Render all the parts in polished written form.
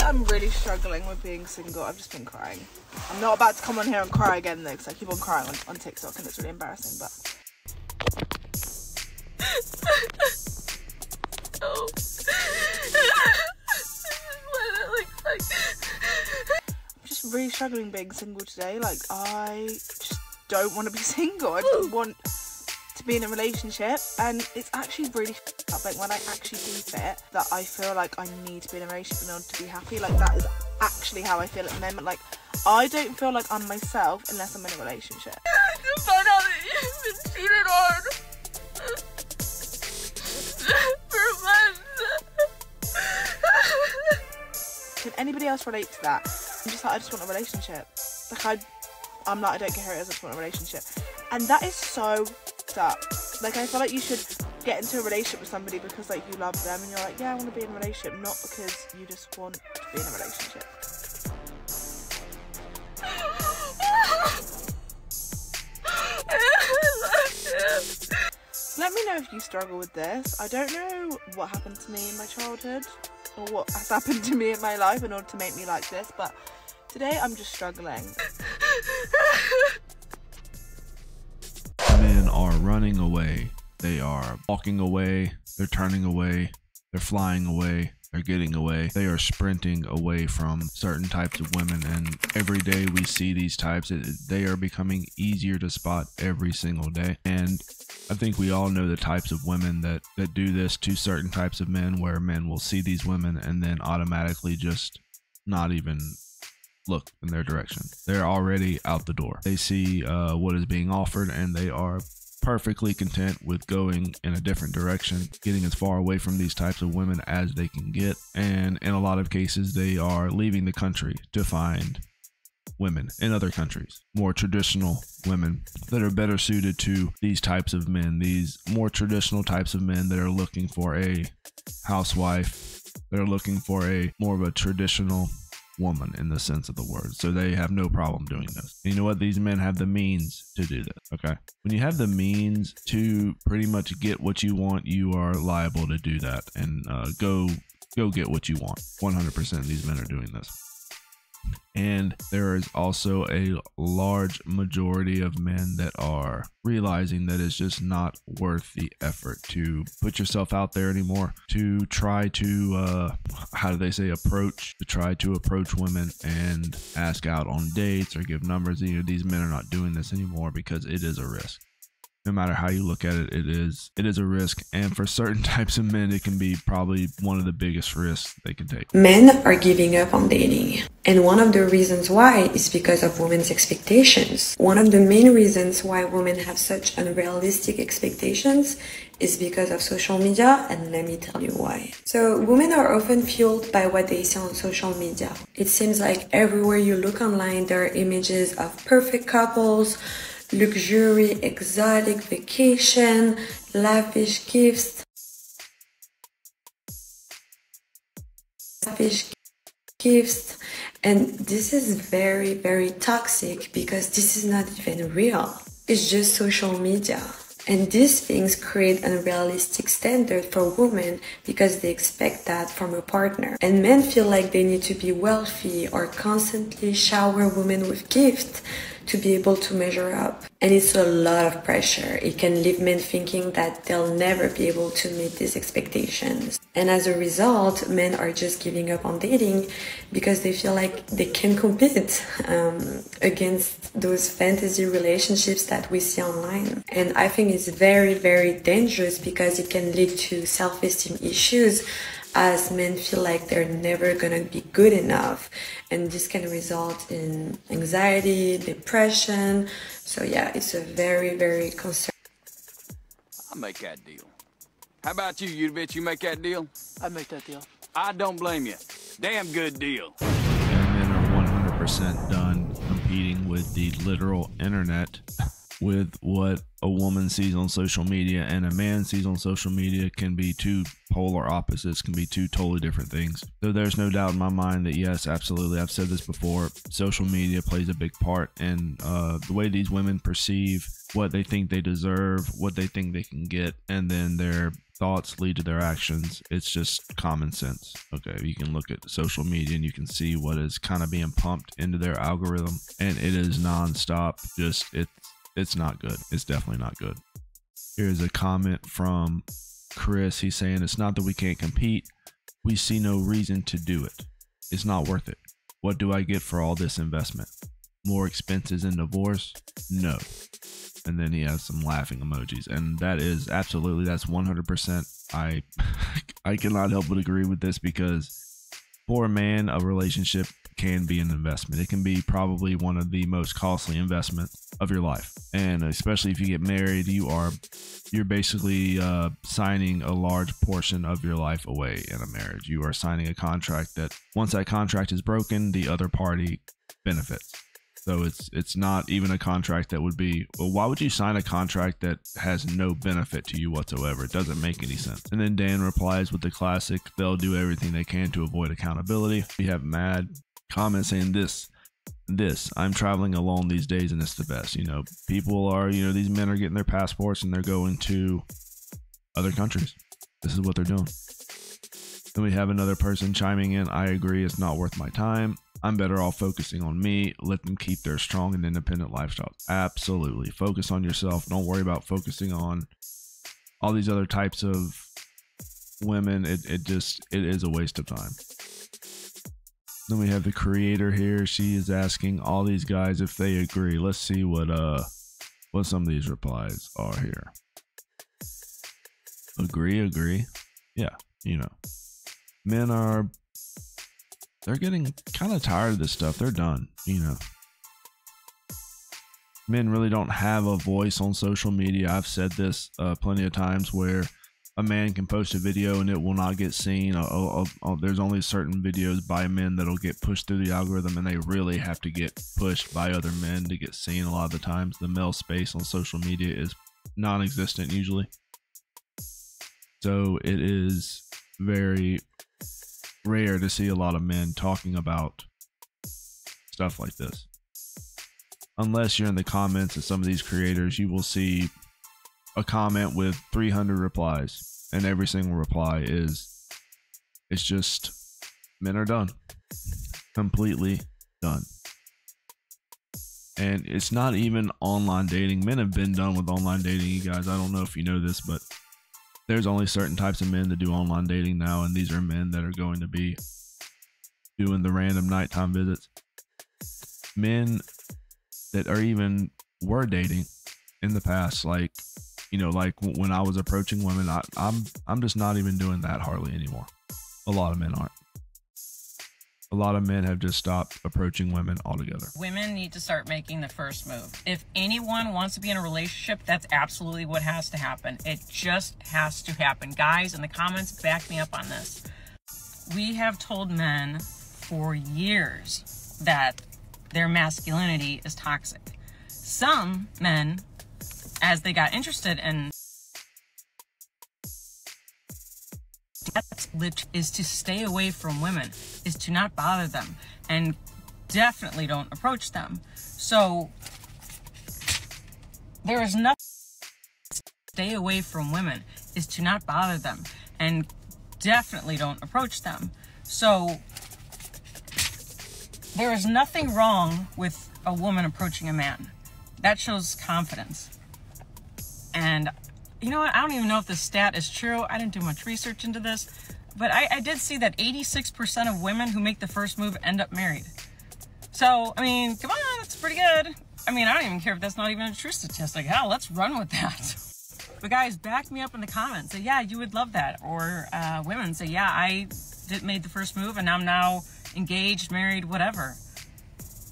I'm really struggling with being single. I've just been crying. I'm not about to come on here and cry again though, because I keep on crying on TikTok and it's really embarrassing, but... No. I'm just really struggling being single today. Like, I just don't want to be single. I just want to be in a relationship, and it's actually really up. Like, when I actually do it, that I feel like I need to be in a relationship in order to be happy. Like, that is actually how I feel at the moment. Like, I don't feel like I'm myself unless I'm in a relationship. I just found out that you've been cheated on for months. Can anybody else relate to that? I'm just like, I just want a relationship. Like, I'm like, I don't care who it is, I just want a relationship. And that is so up. Like, I feel like you should get into a relationship with somebody because, like, you love them and you're like, yeah, I want to be in a relationship, not because you just want to be in a relationship. Let me know if you struggle with this. I don't know what happened to me in my childhood or what has happened to me in my life in order to make me like this, but today I'm just struggling. Men are running away, they are walking away, they're turning away, they're flying away, they're getting away, they are sprinting away from certain types of women, and every day we see these types. They are becoming easier to spot every single day. And I think we all know the types of women that do this to certain types of men, where men will see these women and then automatically just not even look in their direction. They're already out the door. They see what is being offered and they are perfectly content with going in a different direction, getting as far away from these types of women as they can get. And in a lot of cases, they are leaving the country to find women in other countries, more traditional women that are better suited to these types of men, these more traditional types of men that are looking for a housewife, that are looking for a more of a traditional woman in the sense of the word. So they have no problem doing this. And you know what? These men have the means to do this. Okay, when you have the means to pretty much get what you want, you are liable to do that and go get what you want. 100% of these men are doing this. And there is also a large majority of men that are realizing that it's just not worth the effort to put yourself out there anymore, to try to how do they say, try to approach women and ask out on dates or give numbers. You know, these men are not doing this anymore because it is a risk. No matter how you look at it, it is a risk. And for certain types of men, it can be probably one of the biggest risks they can take. Men are giving up on dating. And one of the reasons why is because of women's expectations. One of the main reasons why women have such unrealistic expectations is because of social media, and let me tell you why. So women are often fueled by what they see on social media. It seems like everywhere you look online, there are images of perfect couples, luxury, exotic vacation, lavish gifts, and this is very, very toxic because this is not even real. It's just social media. And these things create unrealistic standards for women because they expect that from a partner. And men feel like they need to be wealthy or constantly shower women with gifts to be able to measure up. And it's a lot of pressure. It can leave men thinking that they'll never be able to meet these expectations. And as a result, men are just giving up on dating because they feel like they can compete against those fantasy relationships that we see online. And I think it's very, very dangerous because it can lead to self-esteem issues, as men feel like they're never gonna be good enough, and this can result in anxiety, depression. So yeah, it's a very, very concern. I'll make that deal. How about you, you bitch? You make that deal? I'd make that deal. I don't blame you. Damn good deal. And men are 100% done competing with the literal internet with what a woman sees on social media and a man sees on social media can be two polar opposites, can be two totally different things. So there's no doubt in my mind that yes, absolutely, I've said this before, social media plays a big part in the way these women perceive what they think they deserve, what they think they can get, and then their thoughts lead to their actions. It's just common sense. Okay, you can look at social media and you can see what is kind of being pumped into their algorithm, and it is nonstop. Just it's not good. It's definitely not good. Here's a comment from Chris. He's saying, it's not that we can't compete. We see no reason to do it. It's not worth it. What do I get for all this investment? More expenses in divorce? No. And then he has some laughing emojis. And that is absolutely, that's 100%. I cannot help but agree with this, because for a man, a relationship can be an investment. It can be probably one of the most costly investments of your life. And especially if you get married, you're basically signing a large portion of your life away in a marriage. You are signing a contract that once that contract is broken, the other party benefits. So it's not even a contract that would be, well, why would you sign a contract that has no benefit to you whatsoever? It doesn't make any sense. And then Dan replies with the classic, they'll do everything they can to avoid accountability. We have Mad comment saying this, I'm traveling alone these days and it's the best. You know, people are, these men are getting their passports and they're going to other countries. This is what they're doing. Then we have another person chiming in, I agree, it's not worth my time. I'm better off focusing on me. Let them keep their strong and independent lifestyles. Absolutely. Focus on yourself. Don't worry about focusing on all these other types of women. It is a waste of time. Then we have the creator here. She is asking all these guys if they agree. Let's see what some of these replies are here. Agree. Yeah, men they're getting kind of tired of this stuff. They're done, Men really don't have a voice on social media. I've said this plenty of times, where a man can post a video and it will not get seen. There's only certain videos by men that'll get pushed through the algorithm, and they really have to get pushed by other men to get seen. A lot of the times the male space on social media is non-existent usually. So it is very rare to see a lot of men talking about stuff like this. Unless you're in the comments of some of these creators, you will see a comment with 300 replies, and every single reply it's just, men are done. Completely done. And it's not even online dating. Men have been done with online dating, you guys. I don't know if you know this, but there's only certain types of men that do online dating now, and these are men that are going to be doing the random nighttime visits. Men that were dating in the past, like when I was approaching women, I'm just not even doing that hardly anymore. A lot of men aren't. A lot of men have just stopped approaching women altogether. Women need to start making the first move. If anyone wants to be in a relationship, that's absolutely what has to happen. It just has to happen. Guys, in the comments, back me up on this. We have told men for years that their masculinity is toxic. Some men, as they got interested in, is to stay away from women, is to not bother them, and definitely don't approach them. So there is nothing. Stay away from women is to not bother them, and definitely don't approach them. So there is nothing wrong with a woman approaching a man. That shows confidence. And you know what? I don't even know if this stat is true. I didn't do much research into this, but I did see that 86% of women who make the first move end up married. So, I mean, come on, that's pretty good. I mean, I don't even care if that's not even a true statistic. Hell, let's run with that. But guys, back me up in the comments. Say, yeah, you would love that. Or women say, yeah, I made the first move and I'm now engaged, married, whatever.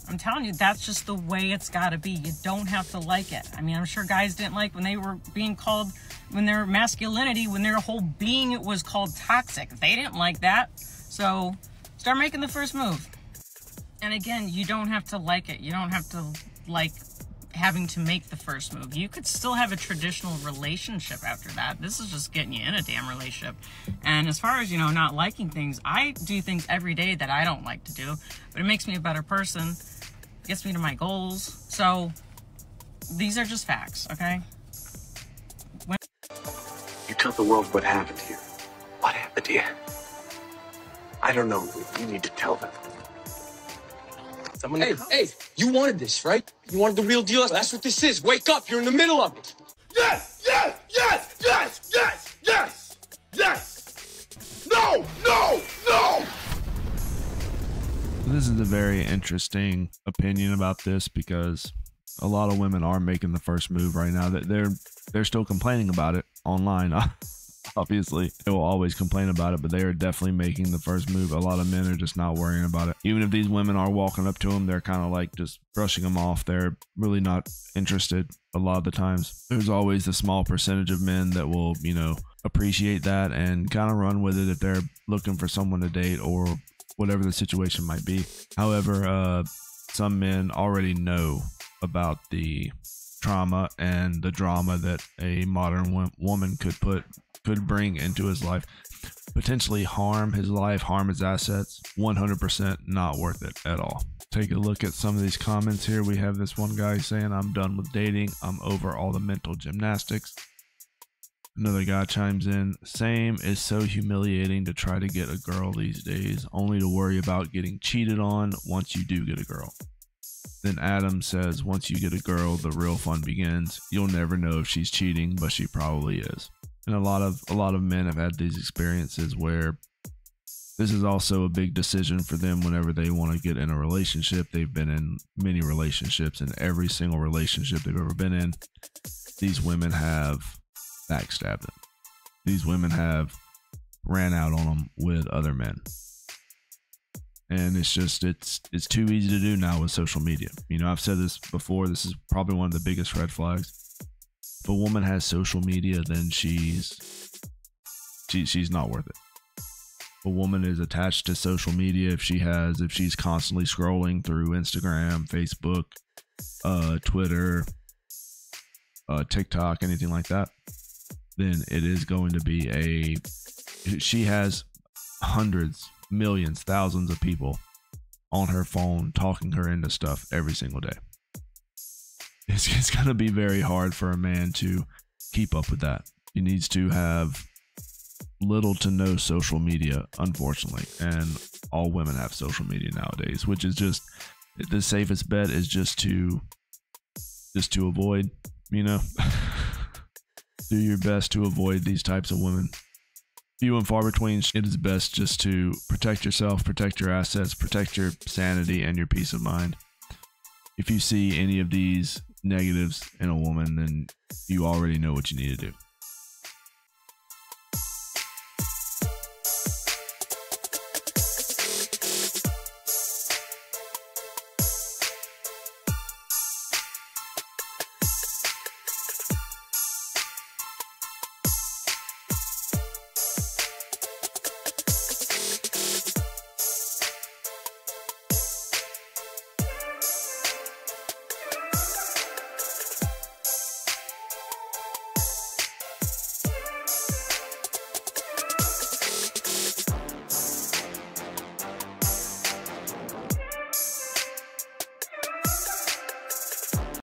I'm telling you, that's just the way it's got to be. You don't have to like it. I mean, I'm sure guys didn't like when they were being called, when their masculinity, when their whole being was called toxic. They didn't like that. So start making the first move. And again, you don't have to like it. You don't have to like having to make the first move. You could still have a traditional relationship after that. This is just getting you in a damn relationship. And as far as, not liking things, I do things every day that I don't like to do, but it makes me a better person, gets me to my goals. So these are just facts, okay? You're tell the world what happened here. What happened here? I don't know. You need to tell them. Hey, hey, you wanted this, right? You wanted the real deal? That's what this is. Wake up, you're in the middle of it. Yes, yes, yes, yes, yes, yes, yes. No, no, no. This is a very interesting opinion about this because a lot of women are making the first move right now. They're still complaining about it online. Obviously, they will always complain about it, but they are definitely making the first move. A lot of men are just not worrying about it. Even if these women are walking up to them, they're kind of like just brushing them off. They're really not interested a lot of the times. There's always a small percentage of men that will, you know, appreciate that and kind of run with it if they're looking for someone to date or whatever the situation might be. However, some men already know about the trauma and the drama that a modern woman could bring into his life, potentially harm his life, harm his assets. 100% not worth it at all. Take a look at some of these comments here. We have this one guy saying, "I'm done with dating. I'm over all the mental gymnastics." Another guy chimes in, "Same, is so humiliating to try to get a girl these days, only to worry about getting cheated on once you do get a girl." Then Adam says, "Once you get a girl, the real fun begins. You'll never know if she's cheating, but she probably is." And a lot of men have had these experiences where this is also a big decision for them whenever they want to get in a relationship. They've been in many relationships, and every single relationship they've ever been in, these women have backstabbed them. These women have ran out on them with other men. And it's just, it's too easy to do now with social media. You know, I've said this before, this is probably one of the biggest red flags. If a woman has social media, then she's not worth it. If a woman is attached to social media, if she's constantly scrolling through Instagram, Facebook, Twitter, TikTok, anything like that, then it is going to be she has hundreds, millions, thousands of people on her phone talking her into stuff every single day. It's going to be very hard for a man to keep up with that. He needs to have little to no social media, unfortunately. And all women have social media nowadays, which is just the safest bet is just to avoid, you know, do your best to avoid these types of women. Few and far between. It is best just to protect yourself, protect your assets, protect your sanity and your peace of mind. If you see any of these negatives in a woman, then you already know what you need to do.